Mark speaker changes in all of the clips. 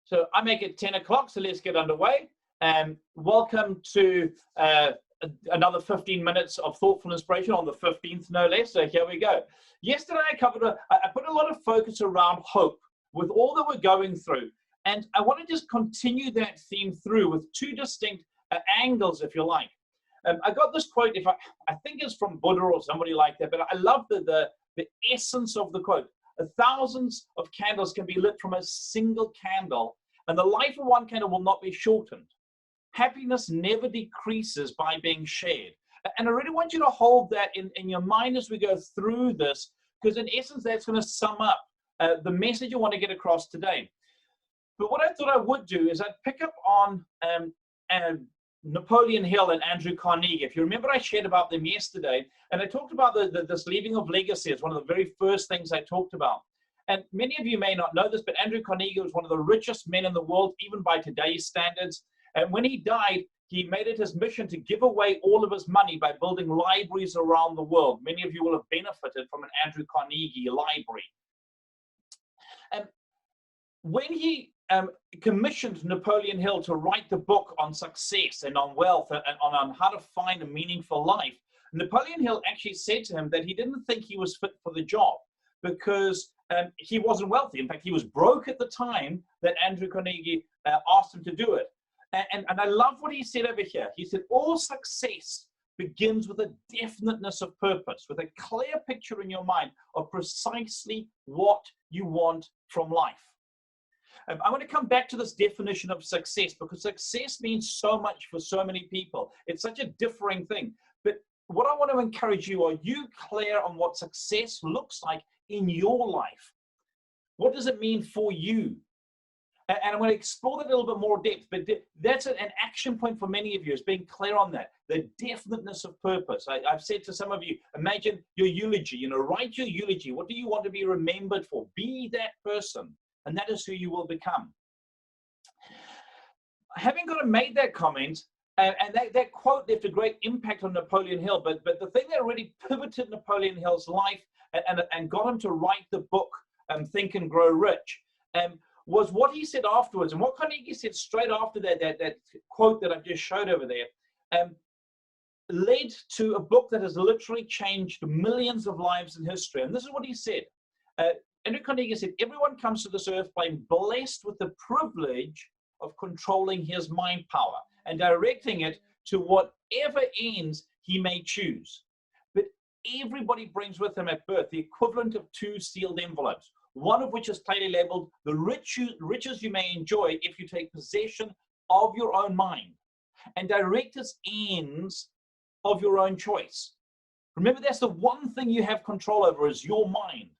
Speaker 1: So I make it 10 o'clock, so let's get underway. Welcome to another 15 minutes of thoughtful inspiration on the 15th, no less. So here we go. Yesterday I put a lot of focus around hope with all that we're going through. And I want to just continue that theme through with two distinct angles, if you like. I got this quote, I think it's from Buddha or somebody like that, but I love the essence of the quote. Thousands of candles can be lit from a single candle, and the life of one candle will not be shortened. Happiness never decreases by being shared. And I really want you to hold that in your mind as we go through this, because in essence, that's going to sum up the message I want to get across today. But what I thought I would do is I'd pick up on Napoleon Hill and Andrew Carnegie. If you remember, I shared about them yesterday, and I talked about this leaving of legacy as one of the very first things I talked about. And many of you may not know this, but Andrew Carnegie was one of the richest men in the world, even by today's standards. And when he died, he made it his mission to give away all of his money by building libraries around the world. Many of you will have benefited from an Andrew Carnegie library. And when he commissioned Napoleon Hill to write the book on success and on wealth and on how to find a meaningful life, Napoleon Hill actually said to him that he didn't think he was fit for the job because he wasn't wealthy. In fact, he was broke at the time that Andrew Carnegie asked him to do it. And I love what he said over here. He said, all success begins with a definiteness of purpose, with a clear picture in your mind of precisely what you want from life. I want to come back to this definition of success because success means so much for so many people. It's such a differing thing. But what I want to encourage you, are you clear on what success looks like in your life? What does it mean for you? And I'm going to explore that a little bit more depth, but that's an action point for many of you, is being clear on that, the definiteness of purpose. I've said to some of you, imagine your eulogy, write your eulogy. What do you want to be remembered for? Be that person, and that is who you will become. Having got to make that comment, and that quote left a great impact on Napoleon Hill, but the thing that really pivoted Napoleon Hill's life and got him to write the book, Think and Grow Rich, was what he said afterwards. And what Carnegie said straight after that quote that I've just showed over there, led to a book that has literally changed millions of lives in history. And this is what he said. Andrew Carnegie said, everyone comes to this earth by blessed with the privilege of controlling his mind power and directing it to whatever ends he may choose. But everybody brings with him at birth the equivalent of two sealed envelopes, one of which is clearly labeled the riches you may enjoy if you take possession of your own mind and direct its ends of your own choice. Remember, that's the one thing you have control over, is your mind.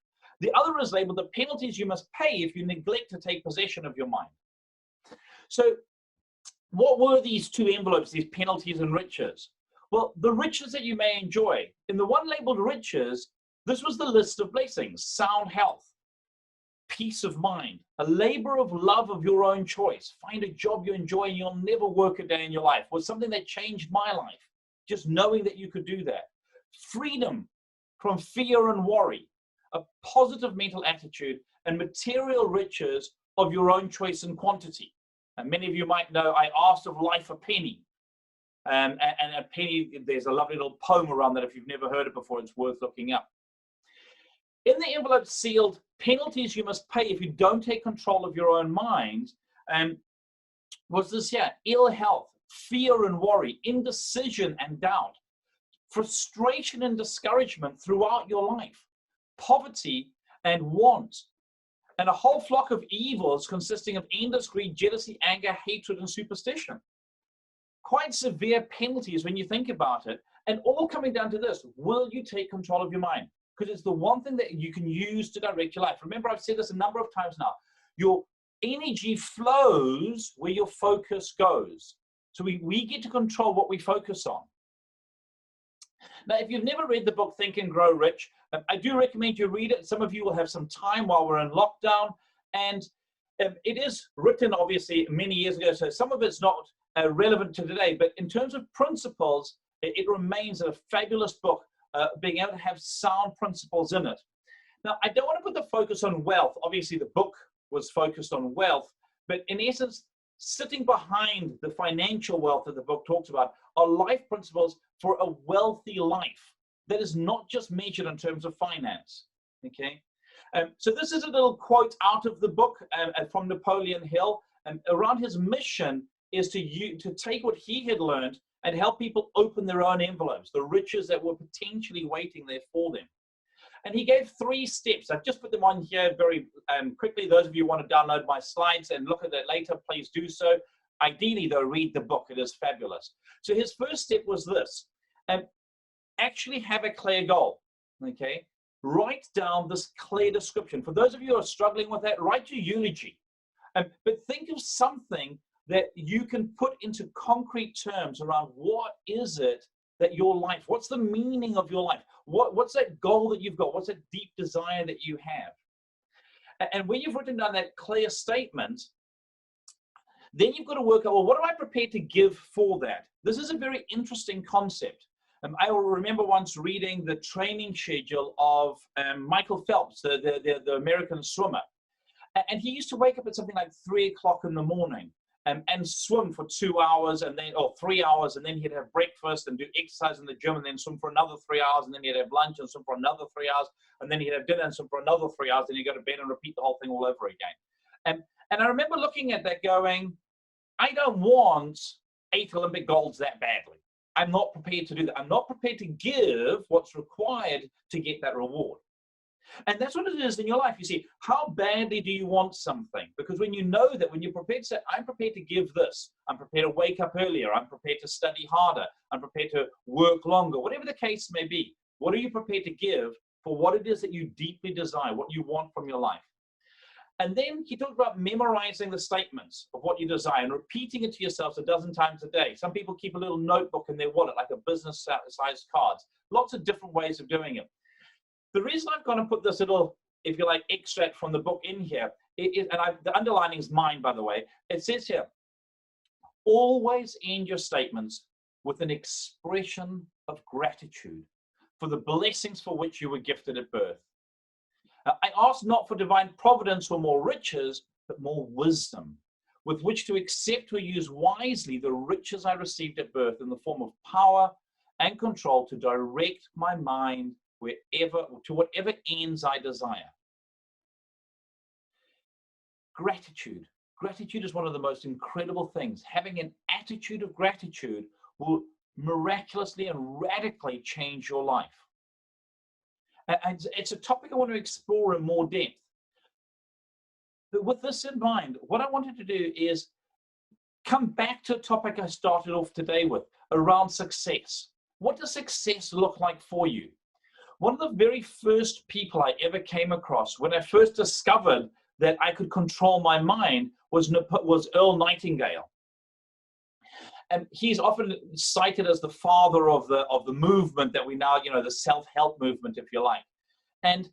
Speaker 1: The other is labeled the penalties you must pay if you neglect to take possession of your mind. So what were these two envelopes, these penalties and riches? Well, the riches that you may enjoy. In the one labeled riches, this was the list of blessings: sound health, peace of mind, a labor of love of your own choice. Find a job you enjoy and you'll never work a day in your life. Was something that changed my life, just knowing that you could do that. Freedom from fear and worry, a positive mental attitude, and material riches of your own choice and quantity. And many of you might know, I asked of life a penny. And a penny, there's a lovely little poem around that. If you've never heard it before, it's worth looking up. In the envelope sealed penalties you must pay if you don't take control of your own mind, was this here: ill health, fear and worry, indecision and doubt, frustration and discouragement throughout your life, poverty and want, and a whole flock of evils consisting of endless greed, jealousy, anger, hatred, and superstition. Quite severe penalties when you think about it, and all coming down to this: will you take control of your mind? Because it's the one thing that you can use to direct your life. Remember, I've said this a number of times now. Your energy flows where your focus goes. So we get to control what we focus on. Now, if you've never read the book Think and Grow Rich, I do recommend you read it. Some of you will have some time while we're in lockdown. And it is written, obviously, many years ago, so some of it's not relevant to today. But in terms of principles, it remains a fabulous book, being able to have sound principles in it. Now, I don't want to put the focus on wealth. Obviously, the book was focused on wealth, But in essence, sitting behind the financial wealth that the book talks about are life principles for a wealthy life that is not just measured in terms of finance. Okay, so this is a little quote out of the book from Napoleon Hill, and around his mission is to take what he had learned and help people open their own envelopes, the riches that were potentially waiting there for them. And he gave 3 steps. I've just put them on here very quickly. Those of you who want to download my slides and look at it later, please do so. Ideally, though, read the book. It is fabulous. So his first step was this. Actually have a clear goal, okay? Write down this clear description. For those of you who are struggling with that, write your eulogy. But think of something that you can put into concrete terms around what is it that your life, what's the meaning of your life? What's that goal that you've got? What's that deep desire that you have? And when you've written down that clear statement, then you've got to work out, well, what am I prepared to give for that? This is a very interesting concept. I will remember once reading the training schedule of Michael Phelps, the American swimmer. And he used to wake up at something like 3 o'clock in the morning and swim for 2 hours or 3 hours, and then he'd have breakfast and do exercise in the gym, and then swim for another 3 hours, and then he'd have lunch and swim for another 3 hours, and then he'd have dinner and swim for another 3 hours, and he'd go to bed and repeat the whole thing all over again. And I remember looking at that going, I don't want 8 Olympic golds that badly. I'm not prepared to do that. I'm not prepared to give what's required to get that reward. And that's what it is in your life. You see, how badly do you want something? Because when you know that, when you're prepared to say, I'm prepared to give this, I'm prepared to wake up earlier, I'm prepared to study harder, I'm prepared to work longer, whatever the case may be, what are you prepared to give for what it is that you deeply desire, what you want from your life? And then he talked about memorizing the statements of what you desire and repeating it to yourselves 12 times a day. Some people keep a little notebook in their wallet, like a business-sized cards. Lots of different ways of doing it. The reason I've gone and put this little, if you like, extract from the book in here, the underlining is mine, by the way. It says here, always end your statements with an expression of gratitude for the blessings for which you were gifted at birth. I ask not for divine providence or more riches, but more wisdom, with which to accept or use wisely the riches I received at birth in the form of power and control to direct my mind to whatever ends I desire. Gratitude. Gratitude is one of the most incredible things. Having an attitude of gratitude will miraculously and radically change your life. And it's a topic I want to explore in more depth. But with this in mind, what I wanted to do is come back to a topic I started off today with, around success. What does success look like for you? One of the very first people I ever came across when I first discovered that I could control my mind was Earl Nightingale. And he's often cited as the father of the movement that we now, the self-help movement, if you like. And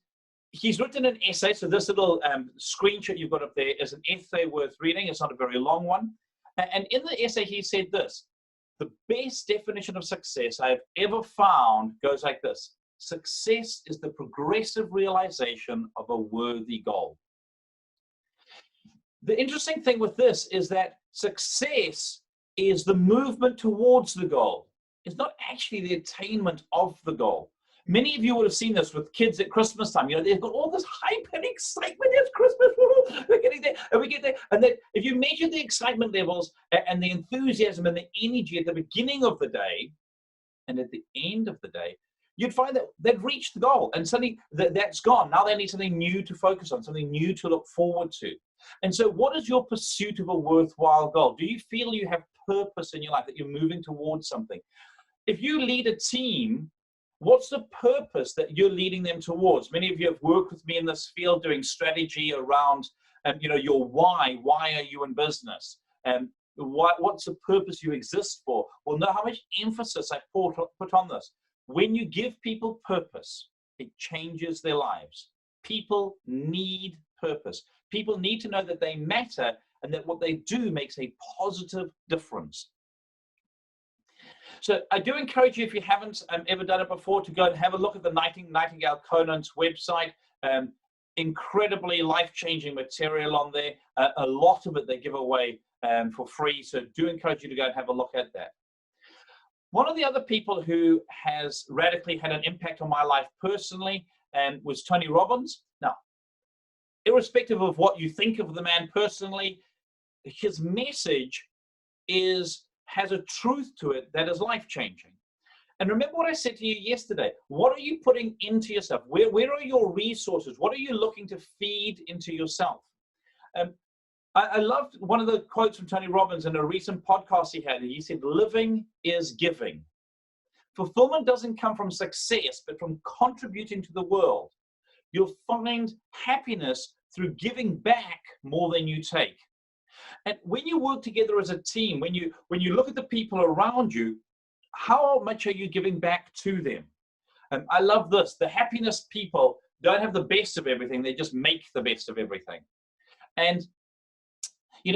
Speaker 1: he's written an essay. So this little screenshot you've got up there is an essay worth reading. It's not a very long one. And in the essay, he said this: the best definition of success I've ever found goes like this: success is the progressive realization of a worthy goal. The interesting thing with this is that success is the movement towards the goal. It's not actually the attainment of the goal. Many of you would have seen this with kids at Christmas time. They've got all this hype and excitement. It's Christmas. We're getting there, and we get there. And then if you measure the excitement levels and the enthusiasm and the energy at the beginning of the day and at the end of the day, you'd find that they've reached the goal, and suddenly that's gone. Now they need something new to focus on, something new to look forward to. And so what is your pursuit of a worthwhile goal? Do you feel you have purpose in your life, that you're moving towards something? If you lead a team, what's the purpose that you're leading them towards? Many of you have worked with me in this field doing strategy around, your why. Why are you in business? What's the purpose you exist for? Well, know how much emphasis I put on this. When you give people purpose, it changes their lives. People need purpose. People need to know that they matter and that what they do makes a positive difference. So I do encourage you, if you haven't ever done it before, to go and have a look at the Nightingale Conant's website. incredibly life-changing material on there. A lot of it they give away for free, so do encourage you to go and have a look at that. One of the other people who has radically had an impact on my life personally was Tony Robbins. Now, irrespective of what you think of the man personally, his message has a truth to it that is life-changing. And remember what I said to you yesterday. What are you putting into yourself? Where are your resources? What are you looking to feed into yourself? I loved one of the quotes from Tony Robbins in a recent podcast he had. He said, living is giving. Fulfillment doesn't come from success, but from contributing to the world. You'll find happiness through giving back more than you take. And when you work together as a team, when you look at the people around you, how much are you giving back to them? I love this. The happiness people don't have the best of everything. They just make the best of everything. And,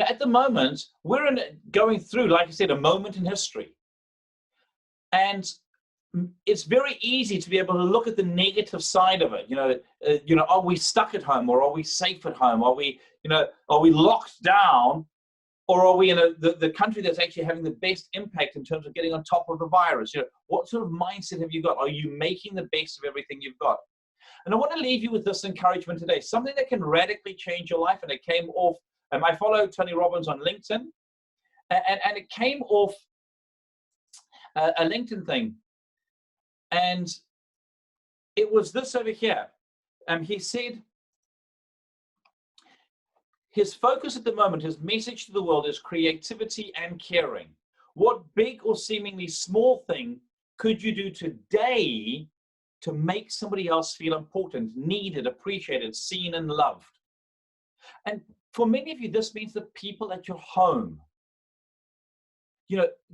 Speaker 1: at the moment, we're going through, like I said, a moment in history. And it's very easy to be able to look at the negative side of it. Are we stuck at home, or are we safe at home? Are we locked down? Or are we in the country that's actually having the best impact in terms of getting on top of the virus? What sort of mindset have you got? Are you making the best of everything you've got? And I want to leave you with this encouragement today, something that can radically change your life. And it came off, I follow Tony Robbins on LinkedIn, and it came off a LinkedIn thing. And it was this over here. He said, his focus at the moment, his message to the world is creativity and caring. What big or seemingly small thing could you do today to make somebody else feel important, needed, appreciated, seen, and loved? And for many of you, this means the people at your home.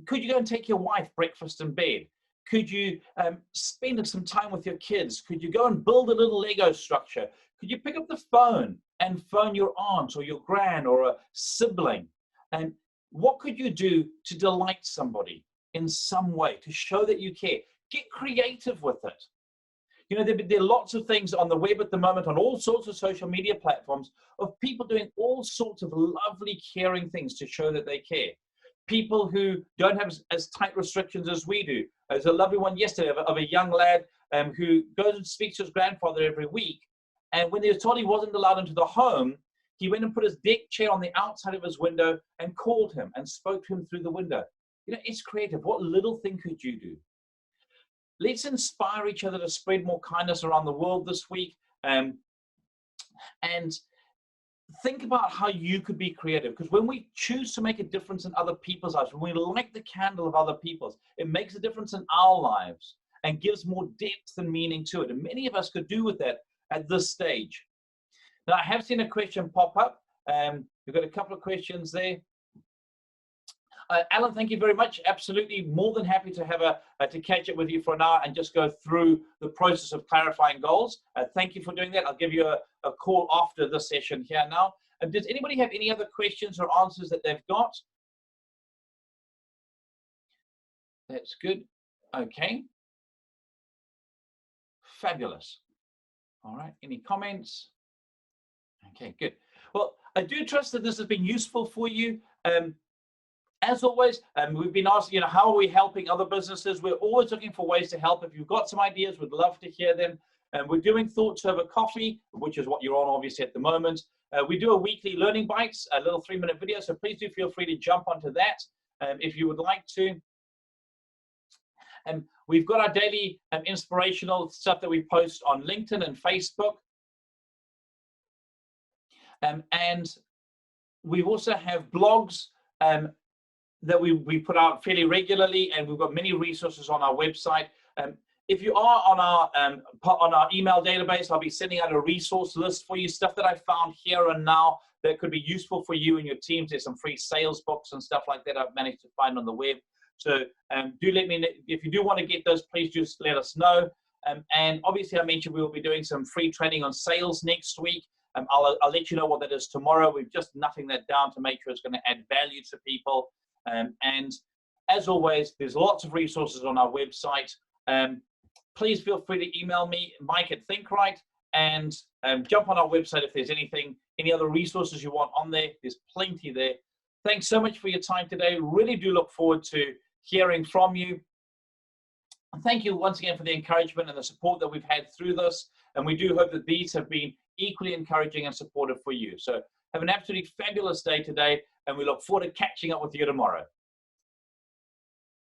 Speaker 1: Could you go and take your wife breakfast in bed? Could you spend some time with your kids? Could you go and build a little Lego structure? Could you pick up the phone and phone your aunt or your gran or a sibling? And what could you do to delight somebody in some way, to show that you care? Get creative with it. There are lots of things on the web at the moment, on all sorts of social media platforms, of people doing all sorts of lovely, caring things to show that they care. People who don't have as tight restrictions as we do. There's a lovely one yesterday of a young lad who goes and speaks to his grandfather every week. And when he was told he wasn't allowed into the home, he went and put his deck chair on the outside of his window and called him and spoke to him through the window. It's creative. What little thing could you do? Let's inspire each other to spread more kindness around the world this week. And think about how you could be creative. Because when we choose to make a difference in other people's lives, when we light the candle of other people's, it makes a difference in our lives and gives more depth and meaning to it. And many of us could do with that at this stage. Now, I have seen a question pop up. We've got a couple of questions there. Alan, thank you very much. Absolutely, more than happy to have to catch up with you for an hour and just go through the process of clarifying goals. Thank you for doing that. I'll give you a call after this session here now. Does anybody have any other questions or answers that they've got? That's good. Okay. Fabulous. All right. Any comments? Okay, good. Well, I do trust that this has been useful for you. As always, we've been asked, how are we helping other businesses? We're always looking for ways to help. If you've got some ideas, we'd love to hear them. We're doing Thoughts Over Coffee, which is what you're on obviously at the moment. We do a weekly Learning Bites, a little 3-minute video. So please do feel free to jump onto that if you would like to. We've got our daily inspirational stuff that we post on LinkedIn and Facebook. And we also have blogs that we put out fairly regularly, and we've got many resources on our website. If you are on our email database, I'll be sending out a resource list for you, stuff that I found here and now that could be useful for you and your teams. There's some free sales books and stuff like that I've managed to find on the web. So do let me know. If you do want to get those, please just let us know. And obviously, I mentioned we will be doing some free training on sales next week. I'll let you know what that is tomorrow. We've just nutting that down to make sure it's going to add value to people. And as always, there's lots of resources on our website. Please feel free to email me, Mike@ThinkRight, and jump on our website if there's any other resources you want on there. There's plenty there. Thanks so much for your time today. Really do look forward to hearing from you. Thank you once again for the encouragement and the support that we've had through this. And we do hope that these have been equally encouraging and supportive for you. So have an absolutely fabulous day today, and we look forward to catching up with you tomorrow.